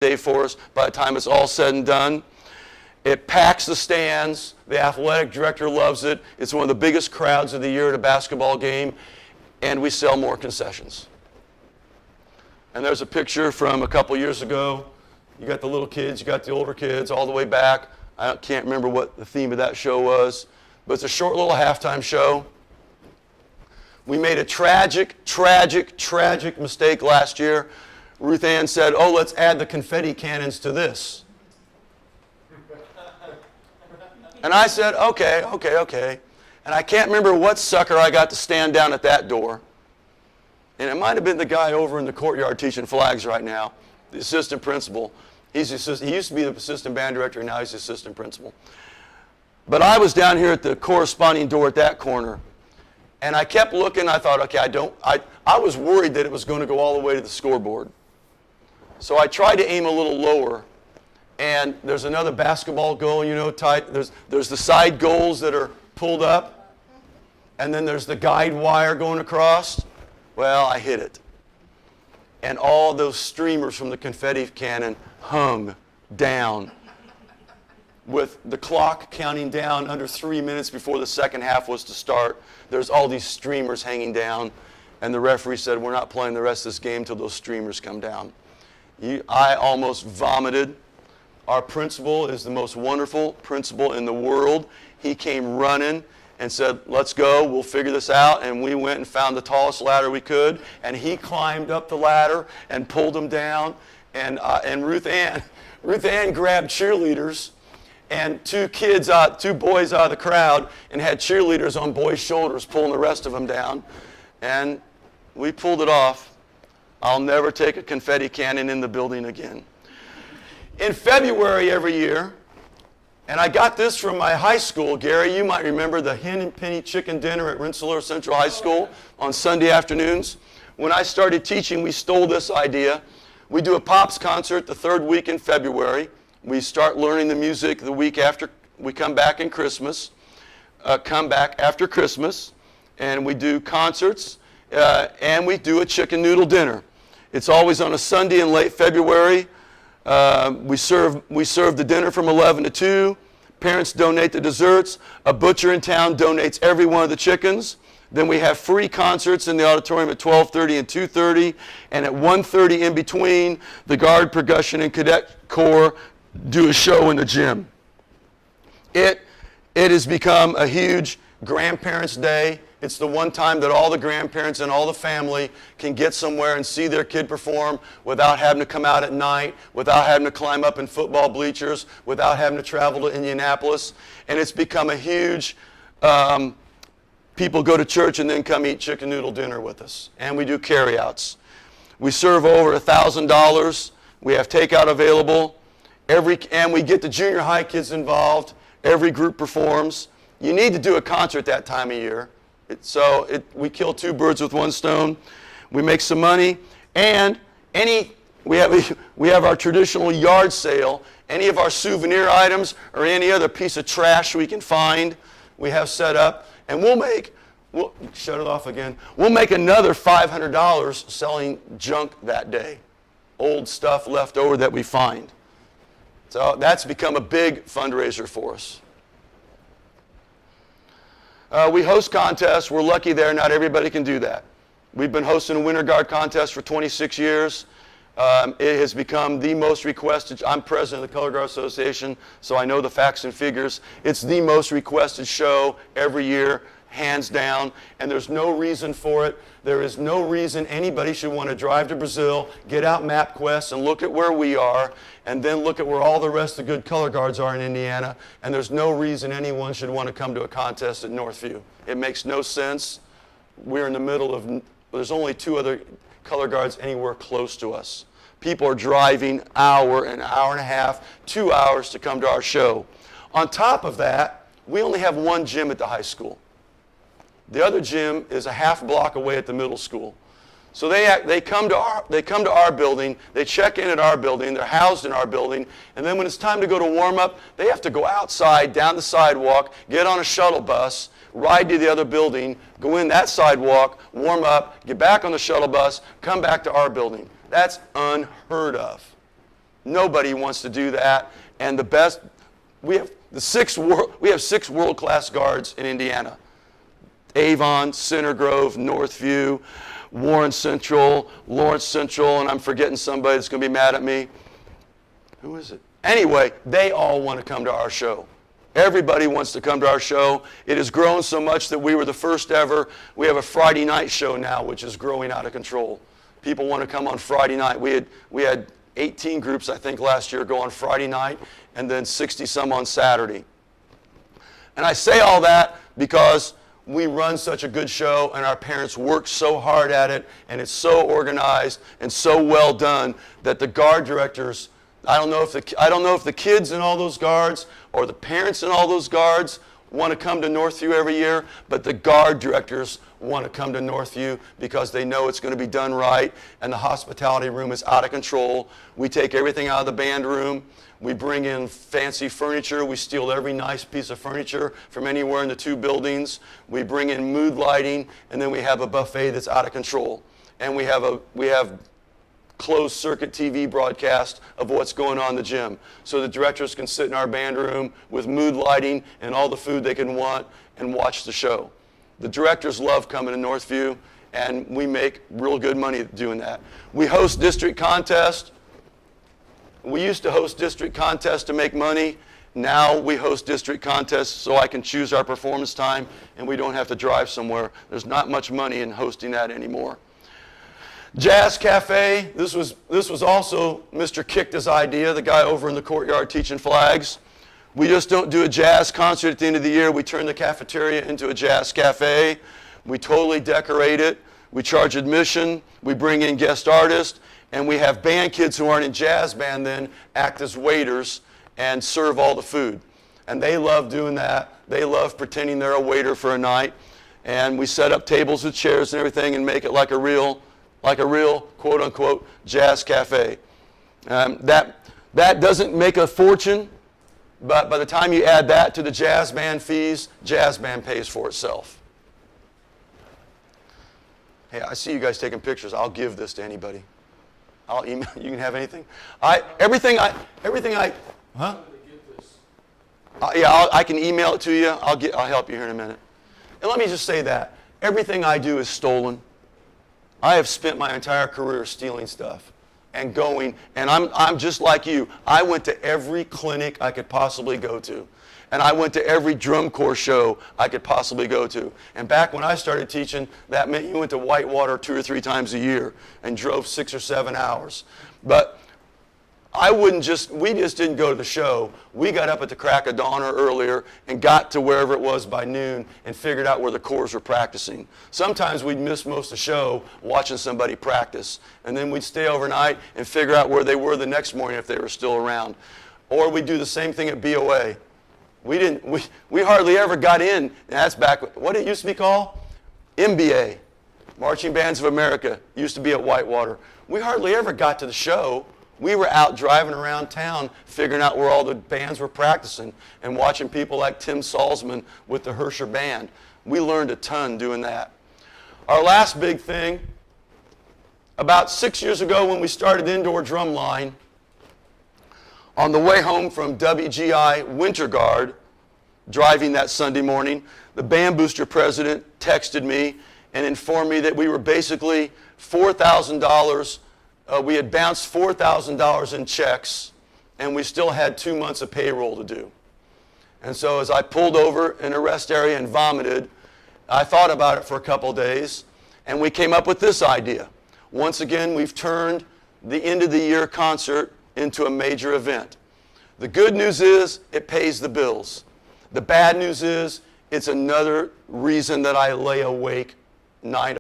day for us by the time it's all said and done. It packs the stands. The athletic director loves it. It's one of the biggest crowds of the year at a basketball game, and we sell more concessions. And there's a picture from a couple years ago. You got the little kids, you got the older kids, all the way back. I can't remember what the theme of that show was, but it's a short little halftime show. We made a tragic mistake last year. Ruth Ann said, oh, let's add the confetti cannons to this. And I said, okay. And I can't remember what sucker I got to stand down at that door. And it might have been the guy over in the courtyard teaching flags right now, the assistant principal. He used to be the assistant band director, and now he's the assistant principal. But I was down here at the corresponding door at that corner. And I kept looking. I thought, okay, I was worried that it was going to go all the way to the scoreboard. So I tried to aim a little lower. And there's another basketball goal, tight. There's the side goals that are pulled up. And then there's the guide wire going across. Well, I hit it. And all those streamers from the confetti cannon hung down with the clock counting down under 3 minutes before the second half was to start. There's all these streamers hanging down. And the referee said, we're not playing the rest of this game until those streamers come down. I almost vomited. Our principal is the most wonderful principal in the world. He came running and said, let's go, we'll figure this out. And we went and found the tallest ladder we could. And he climbed up the ladder and pulled them down. And Ruth Ann grabbed cheerleaders and two boys out of the crowd and had cheerleaders on boys' shoulders pulling the rest of them down. And we pulled it off. I'll never take a confetti cannon in the building again. In February every year, and I got this from my high school, Gary, you might remember the Hen and Penny Chicken Dinner at Rensselaer Central High School on Sunday afternoons. When I started teaching, we stole this idea. We do a Pops concert the third week in February. We start learning the music the week after we come back after Christmas, and we do concerts, and we do a chicken noodle dinner. It's always on a Sunday in late February. We serve the dinner from 11 to 2. Parents donate the desserts. A butcher in town donates every one of the chickens. Then we have free concerts in the auditorium at 12:30 and 2:30. And at 1:30 in between, the Guard, Percussion, and Cadet Corps do a show in the gym. It has become a huge grandparents' day. It's the one time that all the grandparents and all the family can get somewhere and see their kid perform without having to come out at night, without having to climb up in football bleachers, without having to travel to Indianapolis. And it's become a huge, people go to church and then come eat chicken noodle dinner with us. And we do carryouts. We serve over $1,000. We have takeout available. And we get the junior high kids involved. Every group performs. You need to do a concert that time of year. We kill two birds with one stone. We make some money, and we have our traditional yard sale. Any of our souvenir items or any other piece of trash we can find, we have set up, and we'll shut it off again. We'll make another $500 selling junk that day, old stuff left over that we find. So that's become a big fundraiser for us. We host contests. We're lucky there. Not everybody can do that. We've been hosting a Winter Guard contest for 26 years. It has become the most requested. I'm president of the Color Guard Association, so I know the facts and figures. It's the most requested show every year, hands down, and there's no reason for it. There is no reason anybody should want to drive to Brazil, get out MapQuest, and look at where we are, and then look at where all the rest of the good color guards are in Indiana, and there's no reason anyone should want to come to a contest at Northview. It makes no sense. We're in the middle of, there's only two other color guards anywhere close to us. People are driving an hour and a half, 2 hours to come to our show. On top of that, we only have one gym at the high school. The other gym is a half block away at the middle school. So they come to our building, they check in at our building, they're housed in our building, and then when it's time to go to warm up, they have to go outside, down the sidewalk, get on a shuttle bus, ride to the other building, go in that sidewalk, warm up, get back on the shuttle bus, come back to our building. That's unheard of. Nobody wants to do that. And the best, we have 6 world-class guards in Indiana. Avon, Center Grove, Northview, Warren Central, Lawrence Central, and I'm forgetting somebody that's going to be mad at me. Who is it? Anyway, they all want to come to our show. Everybody wants to come to our show. It has grown so much that we were the first ever. We have a Friday night show now, which is growing out of control. People want to come on Friday night. We had 18 groups, I think, last year go on Friday night, and then 60-some on Saturday. And I say all that because we run such a good show, and our parents work so hard at it, and it's so organized and so well done that the guard directors, I don't know if the kids in all those guards or the parents in all those guards want to come to Northview every year, but the guard directors want to come to Northview because they know it's going to be done right, and the hospitality room is out of control. We take everything out of the band room. We bring in fancy furniture. We steal every nice piece of furniture from anywhere in the 2 buildings. We bring in mood lighting, and then we have a buffet that's out of control. And we have closed circuit TV broadcast of what's going on in the gym. So the directors can sit in our band room with mood lighting and all the food they can want and watch the show. The directors love coming to Northview, and we make real good money doing that. We host district contests. We used to host district contests to make money. Now we host district contests so I can choose our performance time and we don't have to drive somewhere. There's not much money in hosting that anymore. Jazz Cafe, this was also Mr. Kickta's idea, the guy over in the courtyard teaching flags. We just don't do a jazz concert at the end of the year. We turn the cafeteria into a jazz cafe. We totally decorate it. We charge admission. We bring in guest artists. And we have band kids who aren't in jazz band then act as waiters and serve all the food. And they love doing that. They love pretending they're a waiter for a night. And we set up tables with chairs and everything and make it like a real quote-unquote jazz cafe. That doesn't make a fortune, but by the time you add that to the jazz band fees, jazz band pays for itself. Hey, I see you guys taking pictures. I'll give this to anybody. I'll email. You can have anything. Everything I. Huh? Yeah, I can email it to you. I'll help you here in a minute. And let me just say that everything I do is stolen. I have spent my entire career stealing stuff and going, and I'm just like you. I went to every clinic I could possibly go to. And I went to every drum corps show I could possibly go to. And back when I started teaching, that meant you went to Whitewater 2 or 3 times a year and drove 6 or 7 hours. But we just didn't go to the show. We got up at the crack of dawn or earlier and got to wherever it was by noon and figured out where the corps were practicing. Sometimes we'd miss most of the show watching somebody practice. And then we'd stay overnight and figure out where they were the next morning if they were still around. Or we'd do the same thing at BOA. We hardly ever got in, and that's back, what it used to be called? MBA, Marching Bands of America, used to be at Whitewater. We hardly ever got to the show. We were out driving around town figuring out where all the bands were practicing and watching people like Tim Salzman with the Hersher Band. We learned a ton doing that. Our last big thing, about 6 years ago when we started Indoor Drumline, on the way home from WGI Winter Guard, driving that Sunday morning, the Band Booster president texted me and informed me that we were basically $4,000. We had bounced $4,000 in checks, and we still had 2 months of payroll to do. And so as I pulled over in a rest area and vomited, I thought about it for a couple days, and we came up with this idea. Once again, we've turned the end of the year concert into a major event. The good news is it pays the bills. The bad news is it's another reason that I lay awake night